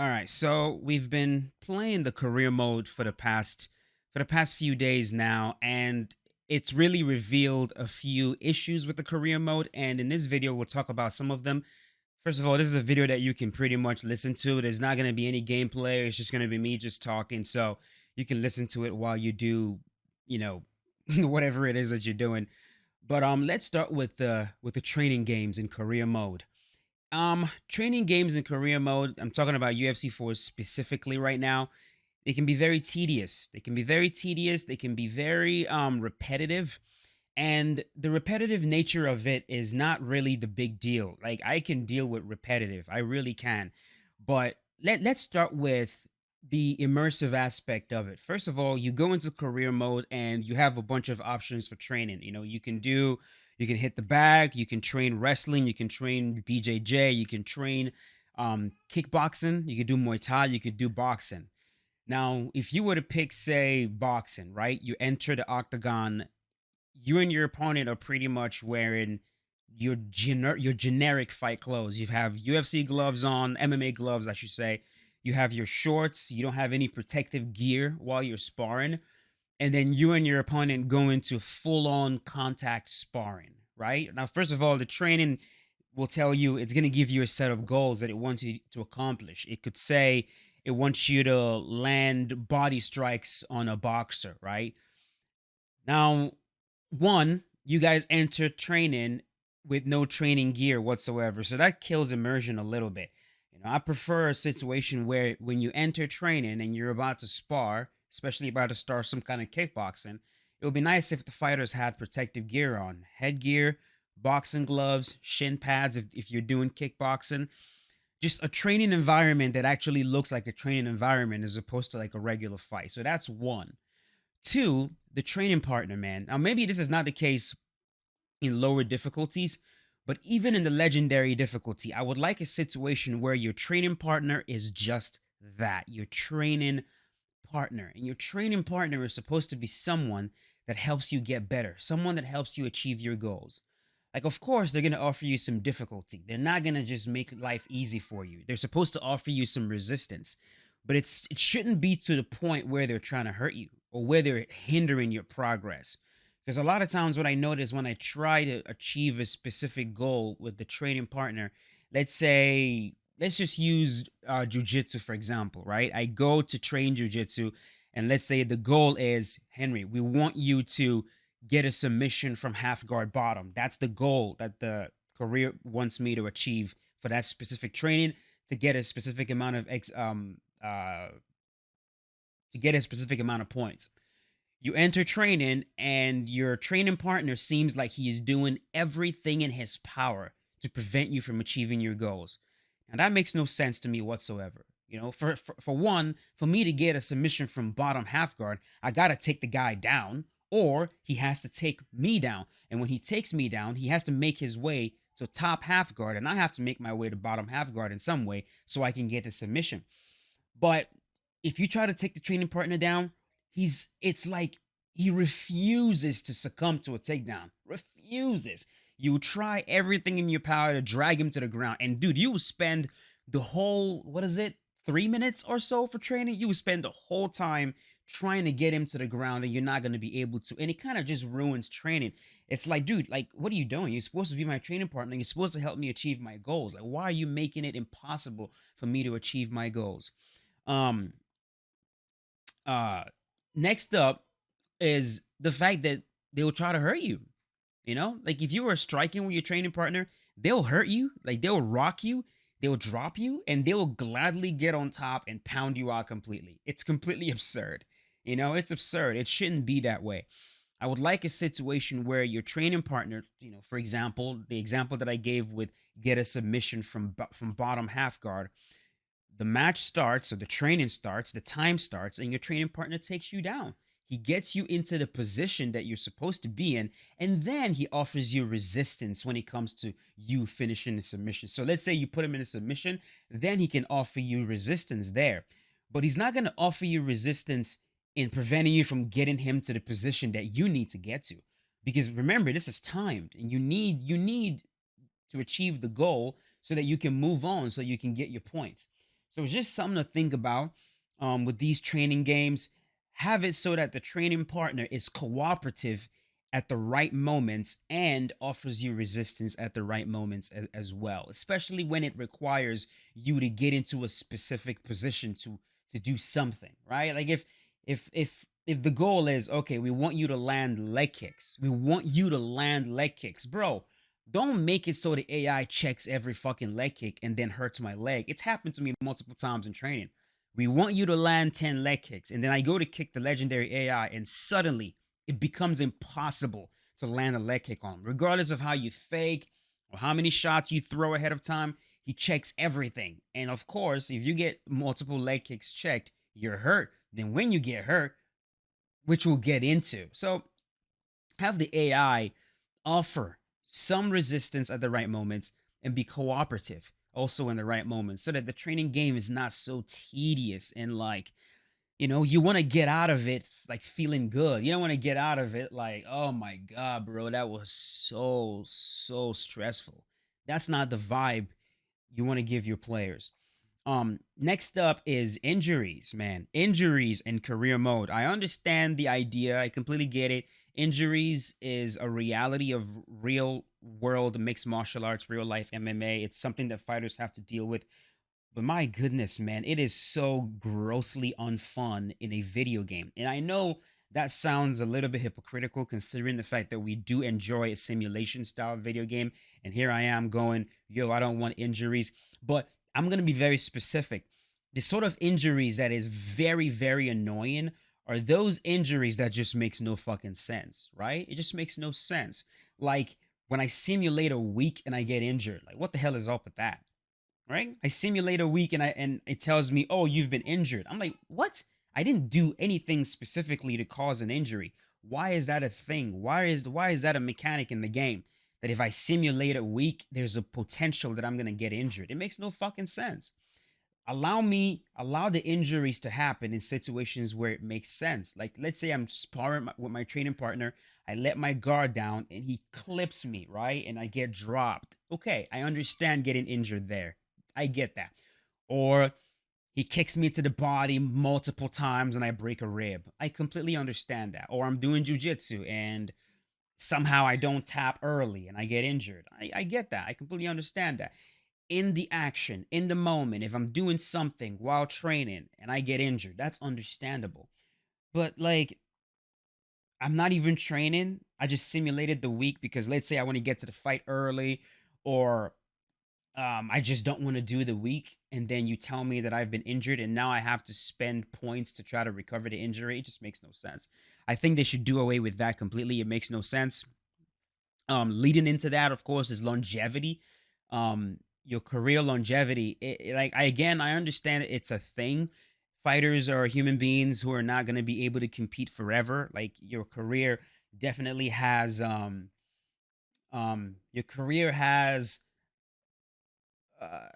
All right, so we've been playing the career mode for the past few days now, and it's really revealed a few issues with the career mode. And in this video, we'll talk about some of them. First of all, this is a video that you can pretty much listen to. There's not going to be any gameplay. It's just going to be me just talking, so you can listen to it while you do, you know, whatever it is that you're doing. But let's start with the training games in career mode. Training games in career mode, I'm talking about UFC 4 specifically right now. They can be very tedious. They can be very repetitive. And the repetitive nature of it is not really the big deal. Like, I can deal with repetitive. I really can. But let's start with the immersive aspect of it. First of all, you go into career mode and you have a bunch of options for training. You can hit the bag, you can train wrestling, you can train BJJ, you can train kickboxing, you can do Muay Thai, you could do boxing. Now, if you were to pick, say, boxing, right? You enter the octagon, you and your opponent are pretty much wearing your generic fight clothes. You have UFC gloves on, MMA gloves, I should say. You have your shorts. You don't have any protective gear while you're sparring, and then you and your opponent go into full on contact sparring. Right now, first of all, the training will tell you it's going to give you a set of goals that it wants you to accomplish. It could say it wants you to land body strikes on a boxer, right? Now, one, you guys enter training with no training gear whatsoever. So that kills immersion a little bit. I prefer a situation where when you enter training and you're about to spar, especially about to start some kind of kickboxing, it would be nice if the fighters had protective gear on, headgear, boxing gloves, shin pads if you're doing kickboxing. Just a training environment that actually looks like a training environment as opposed to like a regular fight. So that's one. Two, the training partner, man. Now, maybe this is not the case in lower difficulties, but even in the legendary difficulty, I would like a situation where your training partner is just that, your training partner. And your training partner is supposed to be someone that helps you get better, someone that helps you achieve your goals. Like, of course, they're going to offer you some difficulty. They're not going to just make life easy for you. They're supposed to offer you some resistance, but it shouldn't be to the point where they're trying to hurt you or where they're hindering your progress. Because a lot of times, what I notice when I try to achieve a specific goal with the training partner, let's just use jujitsu for example, right? I go to train jujitsu, and let's say the goal is, Henry, we want you to get a submission from half guard bottom. That's the goal that the career wants me to achieve for that specific training, to get a specific amount of to get a specific amount of points. You enter training, and your training partner seems like he is doing everything in his power to prevent you from achieving your goals. And that makes no sense to me whatsoever. For one, for me to get a submission from bottom half guard, I got to take the guy down, or he has to take me down. And when he takes me down, he has to make his way to top half guard, and I have to make my way to bottom half guard in some way so I can get the submission. But if you try to take the training partner down, it's like he refuses to succumb to a takedown. Refuses. You try everything in your power to drag him to the ground. And dude, you will spend the whole, what is it, 3 minutes or so for training? You will spend the whole time trying to get him to the ground, and you're not going to be able to. And it kind of just ruins training. It's like, dude, like, what are you doing? You're supposed to be my training partner. You're supposed to help me achieve my goals. Like, why are you making it impossible for me to achieve my goals? Um, uh, Next up is the fact that they will try to hurt you. Like, if you are striking with your training partner, they'll hurt you, like they'll rock you, they'll drop you, and they'll gladly get on top and pound you out completely. It's completely absurd. It's absurd. It shouldn't be that way. I would like a situation where your training partner, for example, the example that I gave with get a submission from bottom half guard, the match starts, or the training starts, the time starts, and your training partner takes you down. He gets you into the position that you're supposed to be in, and then he offers you resistance when it comes to you finishing the submission. So let's say you put him in a submission, then he can offer you resistance there. But he's not going to offer you resistance in preventing you from getting him to the position that you need to get to. Because remember, this is timed, and you need to achieve the goal so that you can move on, so you can get your points. So it's just something to think about with these training games. Have it so that the training partner is cooperative at the right moments and offers you resistance at the right moments as well, especially when it requires you to get into a specific position to do something, right? Like if the goal is, okay, we want you to land leg kicks, we want you to land leg kicks, bro, don't make it so the AI checks every fucking leg kick and then hurts my leg. It's happened to me multiple times in training. We want you to land 10 leg kicks, and then I go to kick the legendary AI, and suddenly it becomes impossible to land a leg kick on. Regardless of how you fake or how many shots you throw ahead of time, he checks everything. And of course, if you get multiple leg kicks checked, you're hurt. Then when you get hurt, which we'll get into. So have the AI offer some resistance at the right moments and be cooperative also in the right moments so that the training game is not so tedious and like, you want to get out of it like feeling good. You don't want to get out of it like, oh my God, bro, that was so stressful. That's not the vibe you want to give your players. Next up is injuries, man. Injuries in career mode. I understand the idea. I completely get it. Injuries is a reality of real world mixed martial arts, real life MMA. It's something that fighters have to deal with. But my goodness, man, it is so grossly unfun in a video game. And I know that sounds a little bit hypocritical considering the fact that we do enjoy a simulation style video game. And here I am going, yo, I don't want injuries. But I'm going to be very specific. The sort of injuries that is very annoying are those injuries that just makes no fucking sense, right? It just makes no sense. Like when I simulate a week and I get injured, like what the hell is up with that? Right? I simulate a week and it tells me, "Oh, you've been injured." I'm like, "What? I didn't do anything specifically to cause an injury. Why is that a thing? Why is that a mechanic in the game that if I simulate a week, there's a potential that I'm going to get injured?" It makes no fucking sense. Allow the injuries to happen in situations where it makes sense. Like let's say I'm sparring with my training partner, I let my guard down and he clips me, right? And I get dropped. Okay, I understand getting injured there. I get that. Or he kicks me to the body multiple times and I break a rib. I completely understand that. Or I'm doing jujitsu and somehow I don't tap early and I get injured. I get that. I completely understand that. In the action, in the moment, if I'm doing something while training and I get injured, that's understandable. But like, I'm not even training. I just simulated the week because let's say I want to get to the fight early, or I just don't want to do the week. And then you tell me that I've been injured and now I have to spend points to try to recover the injury. It just makes no sense. I think they should do away with that completely. It makes no sense. Leading into that, of course, is longevity. Your career longevity. I understand it's a thing. Fighters are human beings who are not going to be able to compete forever. Like your career definitely has your career has uh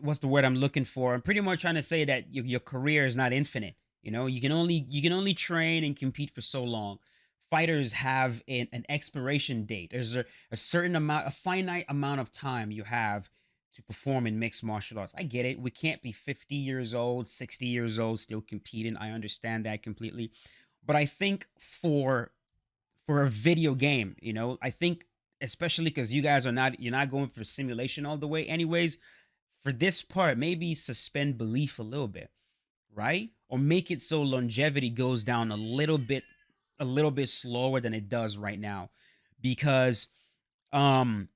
what's the word I'm looking for? I'm pretty much trying to say that your career is not infinite. You can only train and compete for so long. Fighters have an expiration date. There's a certain amount, a finite amount of time you have to perform in mixed martial arts. I get it. We can't be 50 years old, 60 years old still competing. I understand that completely. But I think for a video game, I think especially because you're not going for simulation all the way anyways, for this part, maybe suspend belief a little bit, right? Or make it so longevity goes down a little bit slower than it does right now. Because um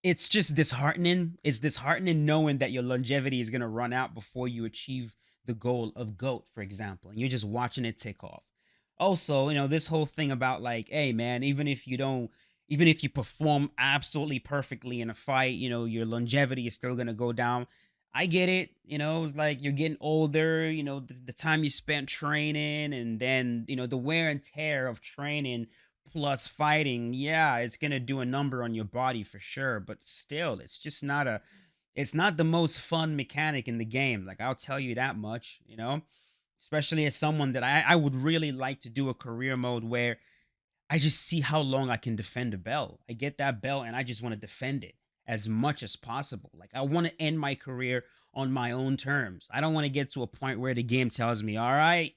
it's just disheartening. It's disheartening knowing that your longevity is gonna run out before you achieve the goal of GOAT, for example, and you're just watching it tick off. Also, this whole thing about like, hey man, even if you perform absolutely perfectly in a fight, your longevity is still gonna go down. I get it, it's like you're getting older, the time you spent training and then, the wear and tear of training plus fighting, yeah, it's gonna do a number on your body for sure. But still, it's not the most fun mechanic in the game. Like I'll tell you that much, especially as someone that I would really like to do a career mode where I just see how long I can defend a belt. I get that belt and I just want to defend it as much as possible. Like I want to end my career on my own terms. I don't want to get to a point where the game tells me, all right,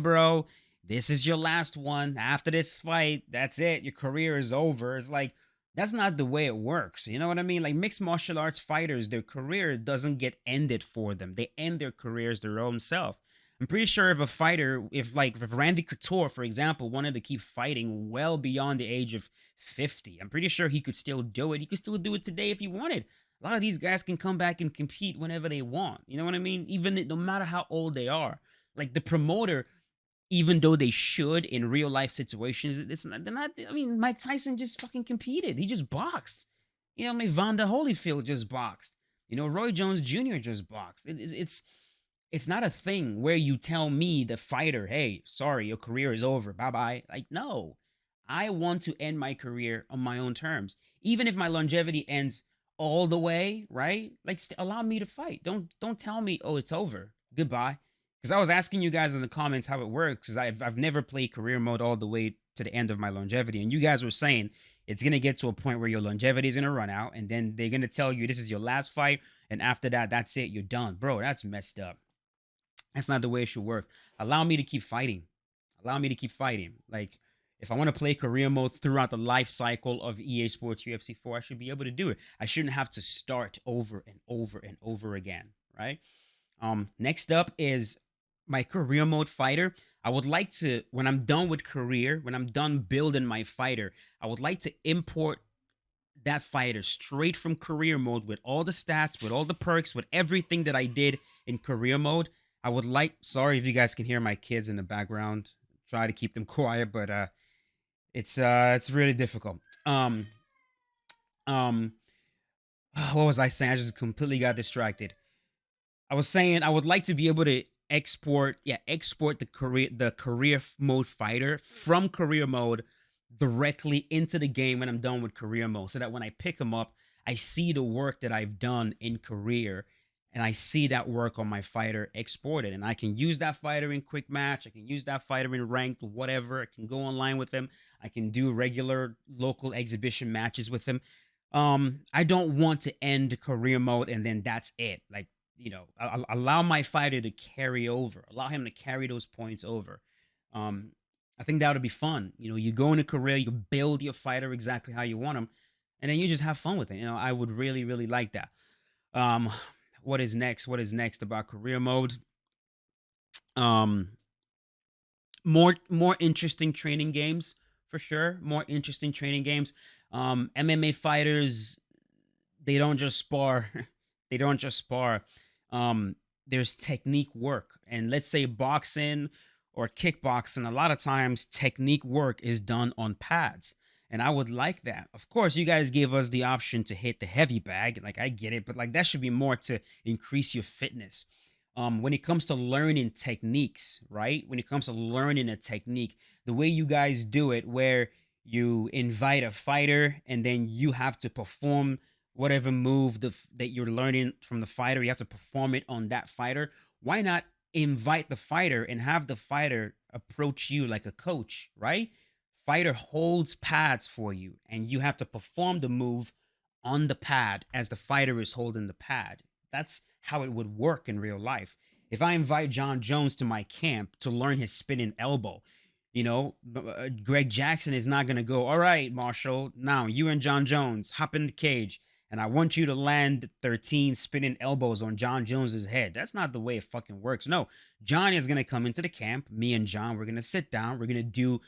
bro, this is your last one. After this fight, that's it. Your career is over. It's like, that's not the way it works. You know what I mean? Like mixed martial arts fighters, their career doesn't get ended for them. They end their careers their own self. I'm pretty sure if a fighter, if Randy Couture, for example, wanted to keep fighting well beyond the age of 50, I'm pretty sure he could still do it. He could still do it today if he wanted. A lot of these guys can come back and compete whenever they want. You know what I mean? Even no matter how old they are. Like the promoter, even though they should in real life situations, it's not, they're not. I mean, Mike Tyson just fucking competed. He just boxed. You know, Evander Holyfield just boxed. You know, Roy Jones Jr. just boxed. It's not a thing where you tell me, the fighter, hey, sorry, your career is over. Bye bye. Like, no, I want to end my career on my own terms. Even if my longevity ends all the way, right? Like, allow me to fight. Don't tell me, oh, it's over. Goodbye. Because I was asking you guys in the comments how it works, because I've never played career mode all the way to the end of my longevity, and you guys were saying it's gonna get to a point where your longevity is gonna run out, and then they're gonna tell you this is your last fight, and after that, that's it, you're done, bro. That's messed up. That's not the way it should work. Allow me to keep fighting. Allow me to keep fighting. Like, if I want to play career mode throughout the life cycle of EA Sports UFC 4, I should be able to do it. I shouldn't have to start over and over and over again, right? Next up is my career mode fighter. I would like to, when I'm done with career, when I'm done building my fighter, I would like to import that fighter straight from career mode with all the stats, with all the perks, with everything that I did in career mode. I would like, sorry if you guys can hear my kids in the background. Try to keep them quiet, but it's really difficult. Um what was I saying? I just completely got distracted. I was saying I would like to be able to export the career mode fighter from career mode directly into the game when I'm done with career mode, so that when I pick them up, I see the work that I've done in career, and I see that work on my fighter exported, and I can use that fighter in quick match. I can use that fighter in ranked, whatever. I can go online with them. I can do regular local exhibition matches with them. I don't want to end career mode and then that's it. Like, allow my fighter to carry over, allow him to carry those points over. um I think that would be fun. You go into career, you build your fighter exactly how you want him, and then you just have fun with it. I would really, really like that. um what is next about career mode? um more interesting training games, for sure. More interesting training games. MMA fighters, they don't just spar. They don't just spar. Um, there's technique work, and let's say boxing or kickboxing. A lot of times, technique work is done on pads, and I would like that. Of course, you guys gave us the option to hit the heavy bag. Like, I get it, but like, that should be more to increase your fitness. When it comes to learning techniques, right? When it comes to learning a technique, the way you guys do it, where you invite a fighter and then you have to perform whatever move that you're learning from the fighter, you have to perform it on that fighter. Why not invite the fighter and have the fighter approach you like a coach, right? Fighter holds pads for you, and you have to perform the move on the pad as the fighter is holding the pad. That's how it would work in real life. If I invite John Jones to my camp to learn his spinning elbow, Greg Jackson is not going to go, all right, Marshall, now you and John Jones hop in the cage, and I want you to land 13 spinning elbows on John Jones's head. That's not the way it fucking works. No, John is going to come into the camp. Me and John, we're going to sit down. We're gonna do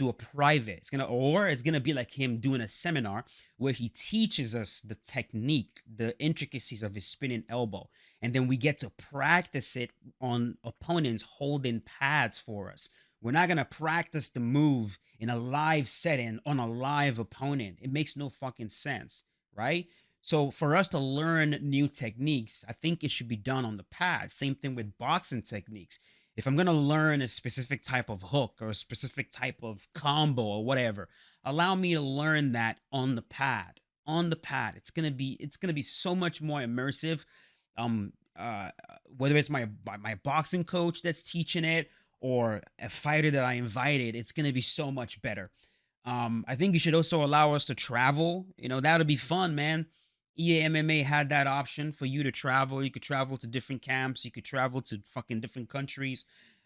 a private. It's gonna be like him doing a seminar where he teaches us the technique, the intricacies of his spinning elbow, and then we get to practice it on opponents holding pads for us. We're not gonna practice the move in a live setting on a live opponent. It makes no fucking sense, right? So for us to learn new techniques, I think it should be done on the pad. Same thing with boxing techniques. If I'm going to learn a specific type of hook or a specific type of combo or whatever, allow me to learn that on the pad. On the pad. It's going to be so much more immersive. Um Whether it's my boxing coach that's teaching it or a fighter that I invited, it's going to be so much better. I think you should also allow us to travel. That'll be fun, man. EA MMA had that option for you to travel. You could travel to different camps. You could travel to fucking different countries.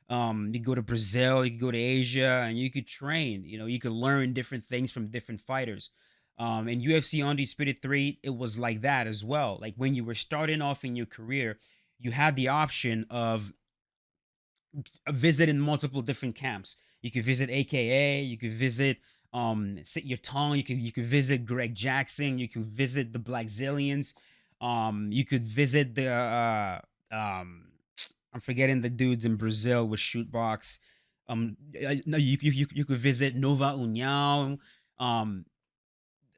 You could go to Brazil. You could go to Asia, and you could train. You know, you could learn different things from different fighters. In UFC Undisputed 3, it was like that as well. Like when you were starting off in your career, you had the option of visiting multiple different camps. You could visit AKA, you could visit Sit Your Tongue, you could visit Greg Jackson, you could visit the Black Zillions, you could visit the um I'm forgetting the dudes in Brazil with shootbox. No, you could visit Nova União, um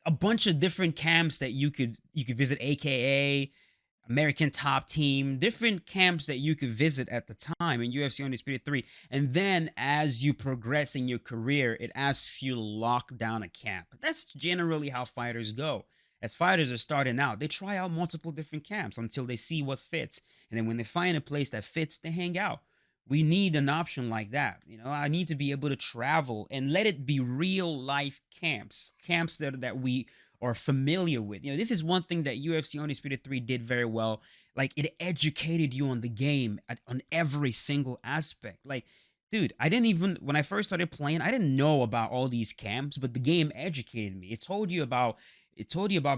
a bunch of different camps that you could visit, AKA American Top Team, different camps that you could visit at the time in UFC Undisputed 3. And then as you progress in your career, it asks you to lock down a camp. That's generally how fighters go. As fighters are starting out, they try out multiple different camps until they see what fits. And then when they find a place that fits, they hang out. We need an option like that. You know, I need to be able to travel and let it be real life camps, camps that we are familiar with. You know, this is one thing that UFC Undisputed 3 did very well. Like it educated you on the game on every single aspect. Like, dude, I didn't even when I first started playing, I didn't know about all these camps, but the game educated me. It told you about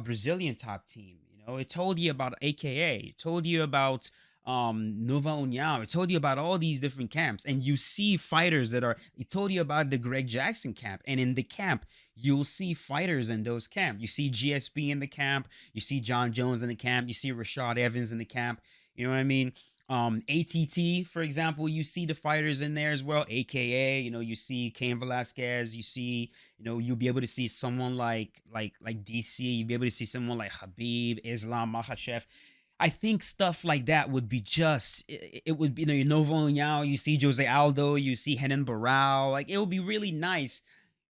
Brazilian top team, you know, it told you about AKA, it told you about Nova União, it told you about all these different camps, and you see fighters that are it told you about the Greg Jackson camp, and in the camp you'll see fighters in those camps. You see GSP in the camp, you see John Jones in the camp, you see Rashad Evans in the camp. You know what I mean? ATT, for example, you see the fighters in there as well. AKA, you know, you see Cain Velasquez, you see, you know, you'll be able to see someone like DC, you'll be able to see someone like Habib, Islam Makhachev. I think stuff like that would be it would be, you know, Novo União, you see Jose Aldo, you see Henan Barral. Like it would be really nice.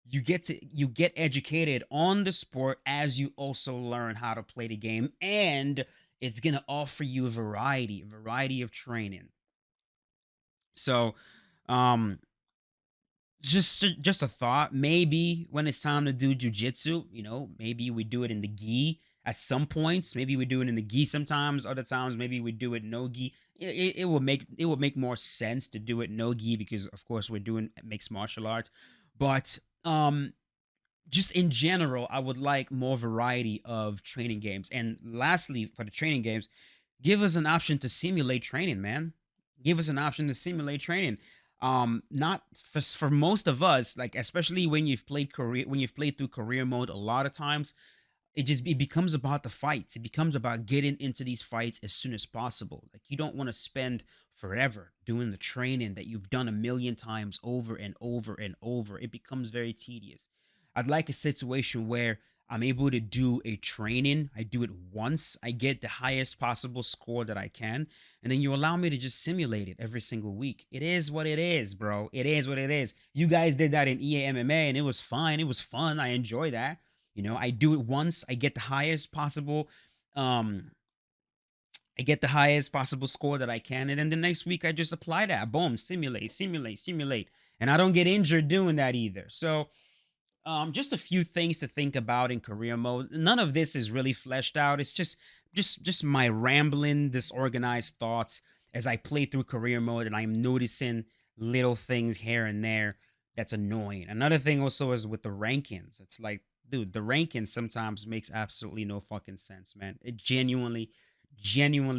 You get educated on the sport as you also learn how to play the game, and it's gonna offer you a variety of training. So um just a thought. Maybe when it's time to do jujitsu, you know, maybe we do it in the gi at some points. Maybe we do it in the gi sometimes. Other times, maybe we do it no gi. It will make more sense to do it no gi because, of course, we're doing mixed martial arts. But just in general, I would like more variety of training games. And lastly, for the training games, give us an option to simulate training, man. Give us an option to simulate training. Not for most of us, like especially when you've played through career mode, a lot of times it becomes about the fights. It becomes about getting into these fights as soon as possible. Like you don't want to spend forever doing the training that you've done a million times over and over and over. It becomes very tedious. I'd like a situation where I'm able to do a training. I do it once. I get the highest possible score that I can. And then you allow me to just simulate it every single week. It is what it is, bro. It is what it is. You guys did that in EA MMA and it was fine. It was fun. I enjoy that. You know, I do it once. Um, I get the highest possible score that I can. And then the next week I just apply that. Boom, simulate, simulate, simulate. And I don't get injured doing that either. So just a few things to think about in career mode. None of this is really fleshed out. It's just my rambling, disorganized thoughts as I play through career mode, and I'm noticing little things here and there that's annoying. Another thing also is with the rankings. It's like, dude, the rankings sometimes makes absolutely no fucking sense, man. It genuinely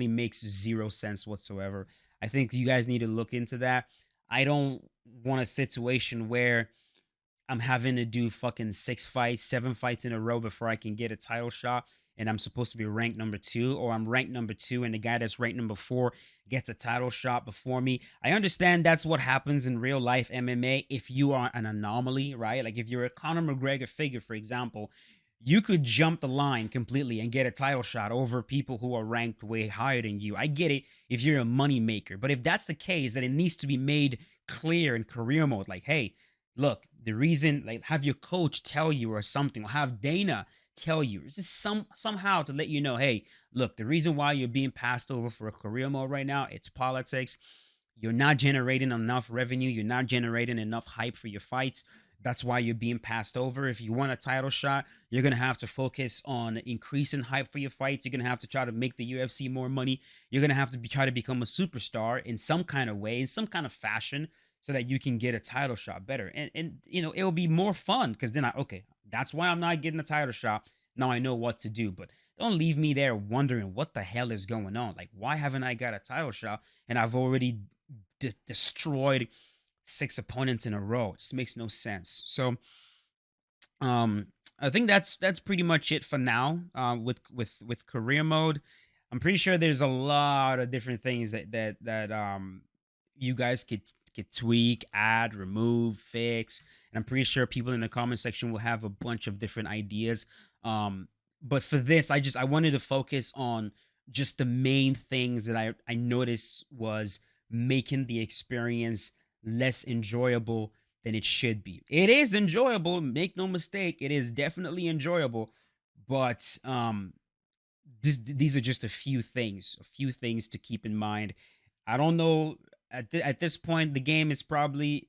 makes zero sense whatsoever. I think you guys need to look into that. I don't want a situation where I'm having to do fucking 6 fights, 7 fights in a row before I can get a title shot. And I'm supposed to be ranked number two, or I'm ranked number two, and the guy that's ranked number four gets a title shot before me. I understand that's what happens in real life MMA if you are an anomaly, right? Like if you're a Conor McGregor figure, for example, you could jump the line completely and get a title shot over people who are ranked way higher than you. I get it if you're a money maker, but if that's the case, then it needs to be made clear in career mode. Like, hey, look, the reason, like, have your coach tell you or something, or have Dana tell you, it's just somehow to let you know, hey, look, the reason why you're being passed over for a career mode right now, it's politics. You're not generating enough revenue. You're not generating enough hype for your fights. That's why you're being passed over. If you want a title shot, you're gonna have to focus on increasing hype for your fights. You're gonna have to try to make the UFC more money. You're gonna have to try to become a superstar in some kind of way, in some kind of fashion, so that you can get a title shot better. And it'll be more fun because then okay, that's why I'm not getting a title shot. Now I know what to do. But don't leave me there wondering what the hell is going on. Like, why haven't I got a title shot and I've already destroyed 6 opponents in a row? It just makes no sense. So um I think that's pretty much it for now with career mode. I'm pretty sure there's a lot of different things that you guys could tweak, add, remove, fix, and I'm pretty sure people in the comment section will have a bunch of different ideas. But for this, I wanted to focus on just the main things that I noticed was making the experience less enjoyable than it should be. It is enjoyable, make no mistake. It is definitely enjoyable, but these are just a few things to keep in mind. I don't know at this point the game is probably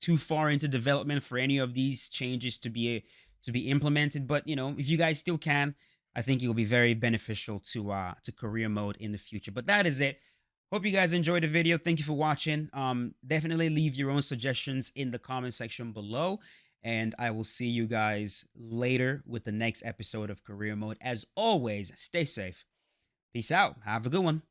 too far into development for any of these changes to be implemented, but if you guys still can, I think it will be very beneficial to career mode in the future. But that is it. Hope you guys enjoyed the video. Thank you for watching. Definitely leave your own suggestions in the comment section below, and I will see you guys later with the next episode of career mode. As always, stay safe. Peace out. Have a good one.